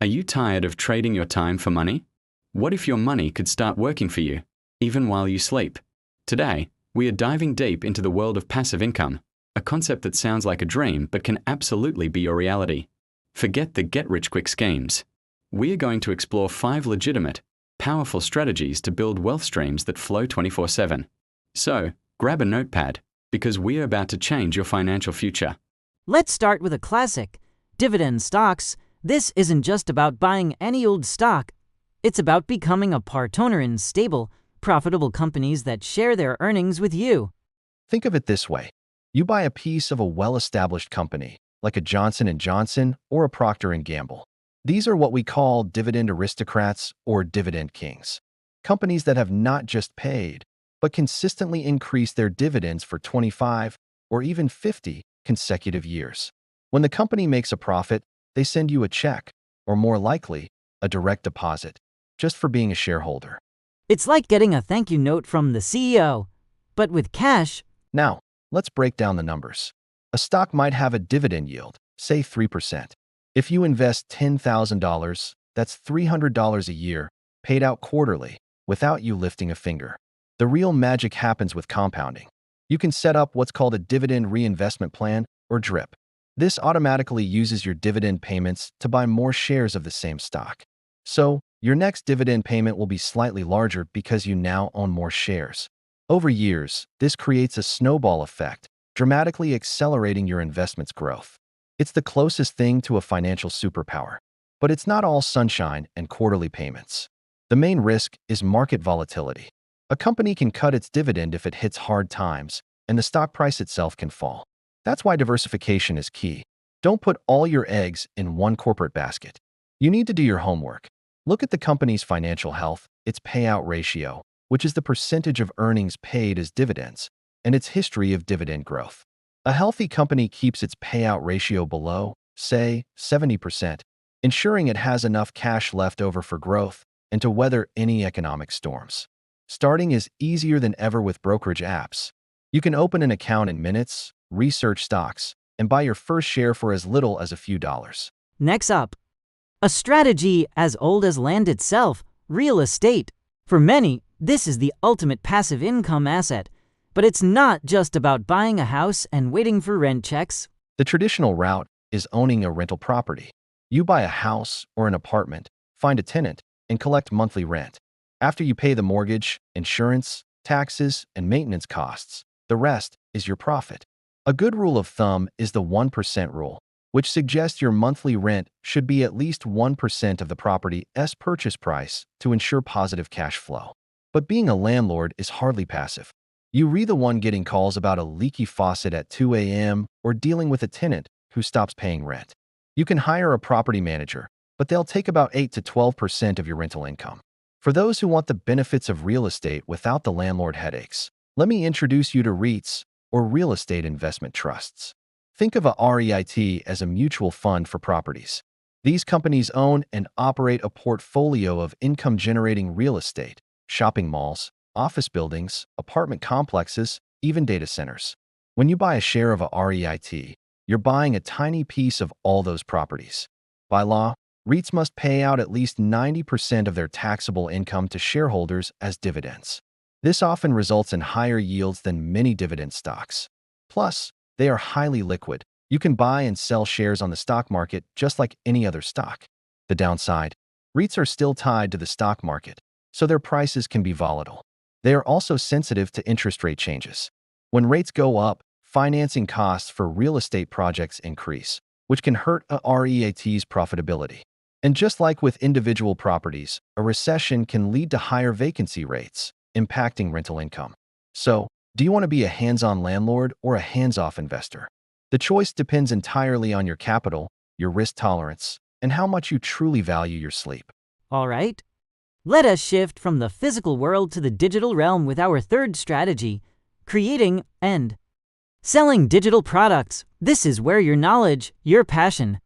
Are you tired of trading your time for money? What if your money could start working for you, even while you sleep? Today, we are diving deep into the world of passive income, a concept that sounds like a dream but can absolutely be your reality. Forget the get-rich-quick schemes. We are going to explore 5 legitimate, powerful strategies to build wealth streams that flow 24/7. So, grab a notepad, because we are about to change your financial future. Let's start with a classic, dividend stocks. This isn't just about buying any old stock. It's about becoming a part owner in stable, profitable companies that share their earnings with you. Think of it this way. You buy a piece of a well-established company, like a Johnson & Johnson or a Procter & Gamble. These are what we call dividend aristocrats or dividend kings. Companies that have not just paid, but consistently increased their dividends for 25 or even 50 consecutive years. When the company makes a profit, they send you a check, or more likely, a direct deposit, just for being a shareholder. It's like getting a thank you note from the CEO, but with cash. Now, let's break down the numbers. A stock might have a dividend yield, say 3%. If you invest $10,000, that's $300 a year, paid out quarterly, without you lifting a finger. The real magic happens with compounding. You can set up what's called a dividend reinvestment plan, or DRIP. This automatically uses your dividend payments to buy more shares of the same stock. So, your next dividend payment will be slightly larger because you now own more shares. Over years, this creates a snowball effect, dramatically accelerating your investment's growth. It's the closest thing to a financial superpower. But it's not all sunshine and quarterly payments. The main risk is market volatility. A company can cut its dividend if it hits hard times, and the stock price itself can fall. That's why diversification is key. Don't put all your eggs in one corporate basket. You need to do your homework. Look at the company's financial health, its payout ratio, which is the percentage of earnings paid as dividends, and its history of dividend growth. A healthy company keeps its payout ratio below, say, 70%, ensuring it has enough cash left over for growth and to weather any economic storms. Starting is easier than ever with brokerage apps. You can open an account in minutes, research stocks, and buy your first share for as little as a few dollars. Next up, a strategy as old as land itself, real estate. For many, this is the ultimate passive income asset. But it's not just about buying a house and waiting for rent checks. The traditional route is owning a rental property. You buy a house or an apartment, find a tenant, and collect monthly rent. After you pay the mortgage, insurance, taxes, and maintenance costs, the rest is your profit. A good rule of thumb is the 1% rule, which suggests your monthly rent should be at least 1% of the property's purchase price to ensure positive cash flow. But being a landlord is hardly passive. You're either the one getting calls about a leaky faucet at 2 a.m. or dealing with a tenant who stops paying rent. You can hire a property manager, but they'll take about 8 to 12% of your rental income. For those who want the benefits of real estate without the landlord headaches, let me introduce you to REITs, or real estate investment trusts. Think of a REIT as a mutual fund for properties. These companies own and operate a portfolio of income-generating real estate, shopping malls, office buildings, apartment complexes, even data centers. When you buy a share of a REIT, you're buying a tiny piece of all those properties. By law, REITs must pay out at least 90% of their taxable income to shareholders as dividends. This often results in higher yields than many dividend stocks. Plus, they are highly liquid. You can buy and sell shares on the stock market just like any other stock. The downside: REITs are still tied to the stock market, so their prices can be volatile. They are also sensitive to interest rate changes. When rates go up, financing costs for real estate projects increase, which can hurt a REIT's profitability. And just like with individual properties, a recession can lead to higher vacancy rates, impacting rental income. So, do you want to be a hands-on landlord or a hands-off investor? The choice depends entirely on your capital, your risk tolerance, and how much you truly value your sleep. All right. Let us shift from the physical world to the digital realm with our third strategy, creating and selling digital products. This is where your knowledge, your passion,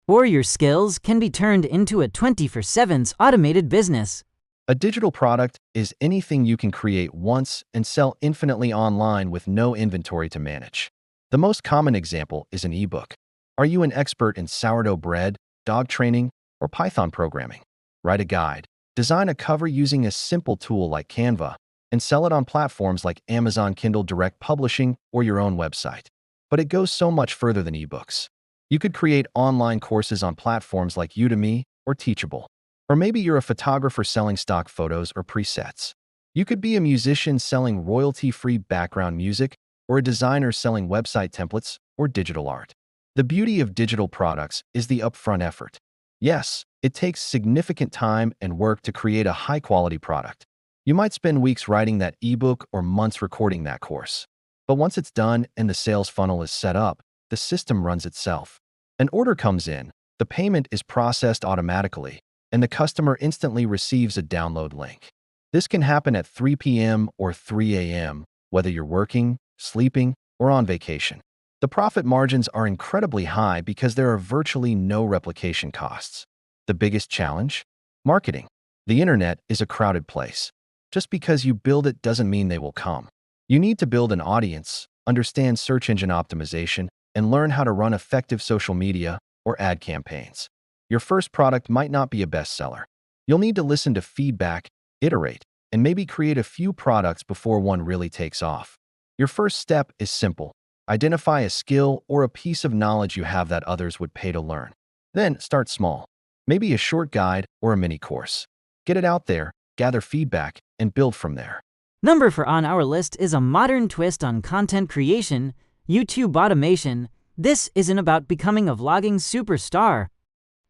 or your skills can be turned into a 24/7 automated business. A digital product is anything you can create once and sell infinitely online with no inventory to manage. The most common example is an ebook. Are you an expert in sourdough bread, dog training, or Python programming. Write a guide. Design a cover using a simple tool like Canva and sell it on platforms like Amazon Kindle Direct Publishing or your own website. But it goes so much further than ebooks. You could create online courses on platforms like Udemy or Teachable. Or maybe you're a photographer selling stock photos or presets. You could be a musician selling royalty-free background music or a designer selling website templates or digital art. The beauty of digital products is the upfront effort. Yes, it takes significant time and work to create a high-quality product. You might spend weeks writing that ebook or months recording that course. But once it's done and the sales funnel is set up, the system runs itself. An order comes in, the payment is processed automatically, and the customer instantly receives a download link. This can happen at 3 p.m. or 3 a.m., whether you're working, sleeping, or on vacation. The profit margins are incredibly high because there are virtually no replication costs. The biggest challenge? Marketing. The internet is a crowded place. Just because you build it doesn't mean they will come. You need to build an audience, understand search engine optimization, and learn how to run effective social media or ad campaigns. Your first product might not be a bestseller. You'll need to listen to feedback, iterate, and maybe create a few products before one really takes off. Your first step is simple. Identify a skill or a piece of knowledge you have that others would pay to learn. Then start small. Maybe a short guide or a mini course. Get it out there, gather feedback, and build from there. Number 4 on our list is a modern twist on content creation, YouTube automation. This isn't about becoming a vlogging superstar.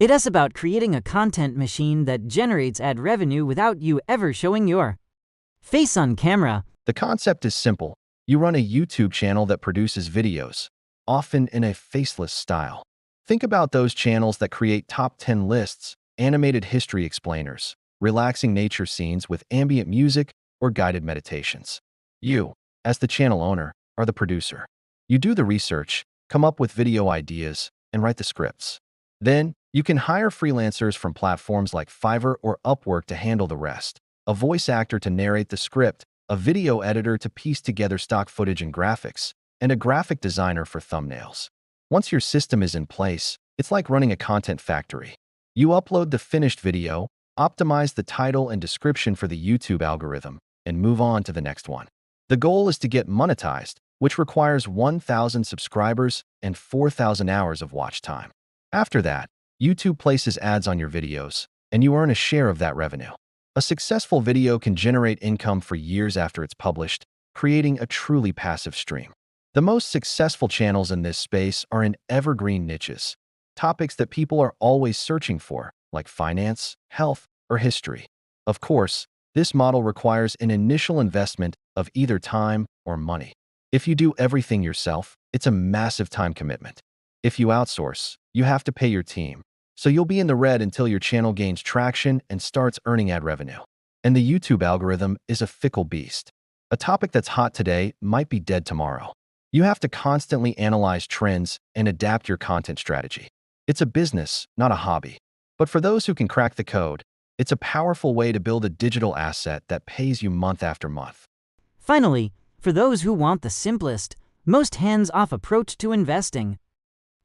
It is about creating a content machine that generates ad revenue without you ever showing your face on camera. The concept is simple. You run a YouTube channel that produces videos, often in a faceless style. Think about those channels that create top 10 lists, animated history explainers, relaxing nature scenes with ambient music, or guided meditations. You, as the channel owner, are the producer. You do the research, come up with video ideas, and write the scripts. Then, you can hire freelancers from platforms like Fiverr or Upwork to handle the rest, a voice actor to narrate the script, a video editor to piece together stock footage and graphics, and a graphic designer for thumbnails. Once your system is in place, it's like running a content factory. You upload the finished video, optimize the title and description for the YouTube algorithm, and move on to the next one. The goal is to get monetized, which requires 1,000 subscribers and 4,000 hours of watch time. After that, YouTube places ads on your videos, and you earn a share of that revenue. A successful video can generate income for years after it's published, creating a truly passive stream. The most successful channels in this space are in evergreen niches, topics that people are always searching for, like finance, health, or history. Of course, this model requires an initial investment of either time or money. If you do everything yourself, it's a massive time commitment. If you outsource, you have to pay your team, so you'll be in the red until your channel gains traction and starts earning ad revenue. And the YouTube algorithm is a fickle beast. A topic that's hot today might be dead tomorrow. You have to constantly analyze trends and adapt your content strategy. It's a business, not a hobby. But for those who can crack the code, it's a powerful way to build a digital asset that pays you month after month. Finally, for those who want the simplest, most hands-off approach to investing,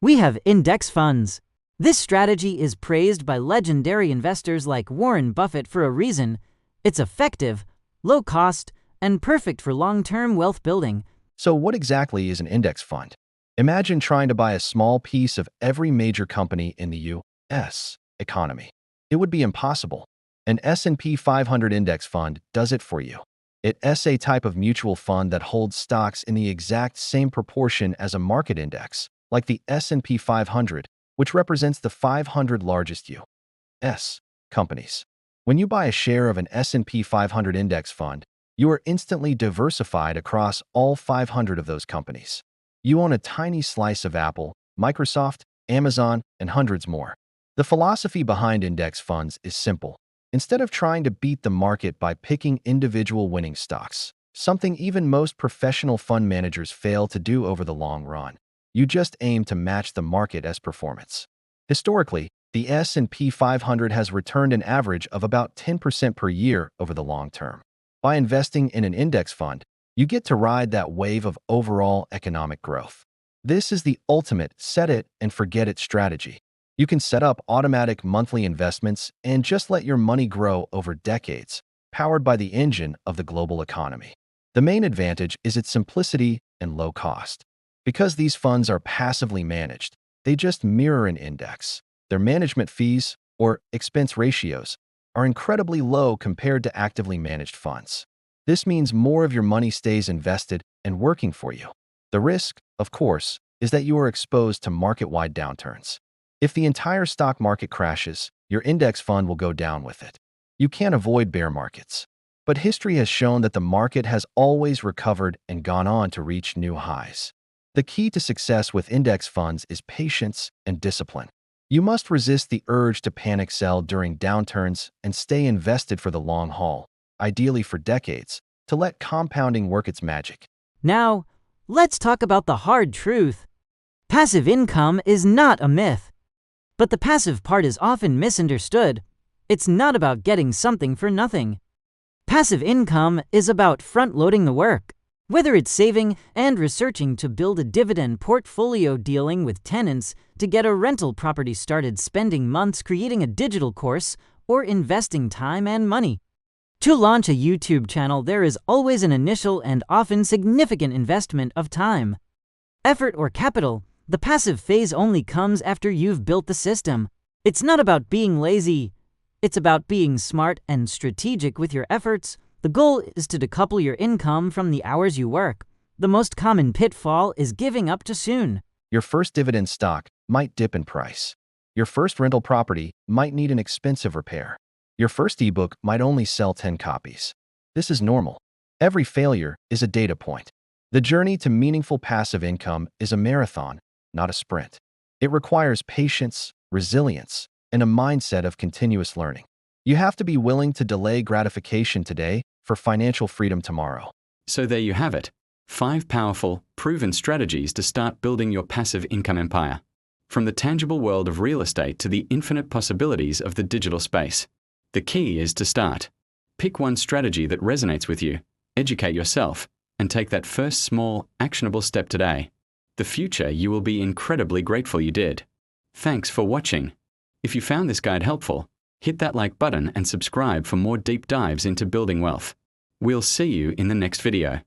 we have index funds. This strategy is praised by legendary investors like Warren Buffett for a reason. It's effective, low cost, and perfect for long-term wealth building. So what exactly is an index fund? Imagine trying to buy a small piece of every major company in the U.S. economy. It would be impossible. An S&P 500 index fund does it for you. It's a type of mutual fund that holds stocks in the exact same proportion as a market index, like the S&P 500, which represents the 500 largest U.S. companies. When you buy a share of an S&P 500 index fund, you are instantly diversified across all 500 of those companies. You own a tiny slice of Apple, Microsoft, Amazon, and hundreds more. The philosophy behind index funds is simple. Instead of trying to beat the market by picking individual winning stocks, something even most professional fund managers fail to do over the long run, you just aim to match the market as performance. Historically, the S&P 500 has returned an average of about 10% per year over the long term. By investing in an index fund, you get to ride that wave of overall economic growth. This is the ultimate set it and forget it strategy. You can set up automatic monthly investments and just let your money grow over decades, powered by the engine of the global economy. The main advantage is its simplicity and low cost. Because these funds are passively managed, they just mirror an index. Their management fees, or expense ratios, are incredibly low compared to actively managed funds. This means more of your money stays invested and working for you. The risk, of course, is that you are exposed to market-wide downturns. If the entire stock market crashes, your index fund will go down with it. You can't avoid bear markets. But history has shown that the market has always recovered and gone on to reach new highs. The key to success with index funds is patience and discipline. You must resist the urge to panic sell during downturns and stay invested for the long haul, ideally for decades, to let compounding work its magic. Now, let's talk about the hard truth. Passive income is not a myth. But the passive part is often misunderstood. It's not about getting something for nothing. Passive income is about front-loading the work. Whether it's saving and researching to build a dividend portfolio, dealing with tenants to get a rental property started, spending months creating a digital course, or investing time and money. To launch a YouTube channel, there is always an initial and often significant investment of time, effort, or capital. The passive phase only comes after you've built the system. It's not about being lazy. It's about being smart and strategic with your efforts. The goal is to decouple your income from the hours you work. The most common pitfall is giving up too soon. Your first dividend stock might dip in price. Your first rental property might need an expensive repair. Your first ebook might only sell 10 copies. This is normal. Every failure is a data point. The journey to meaningful passive income is a marathon, not a sprint. It requires patience, resilience, and a mindset of continuous learning. You have to be willing to delay gratification today for financial freedom tomorrow. So there you have it. 5 powerful, proven strategies to start building your passive income empire. From the tangible world of real estate to the infinite possibilities of the digital space. The key is to start. Pick one strategy that resonates with you, educate yourself, and take that first small, actionable step today. The future you will be incredibly grateful you did. Thanks for watching. If you found this guide helpful, hit that like button and subscribe for more deep dives into building wealth. We'll see you in the next video.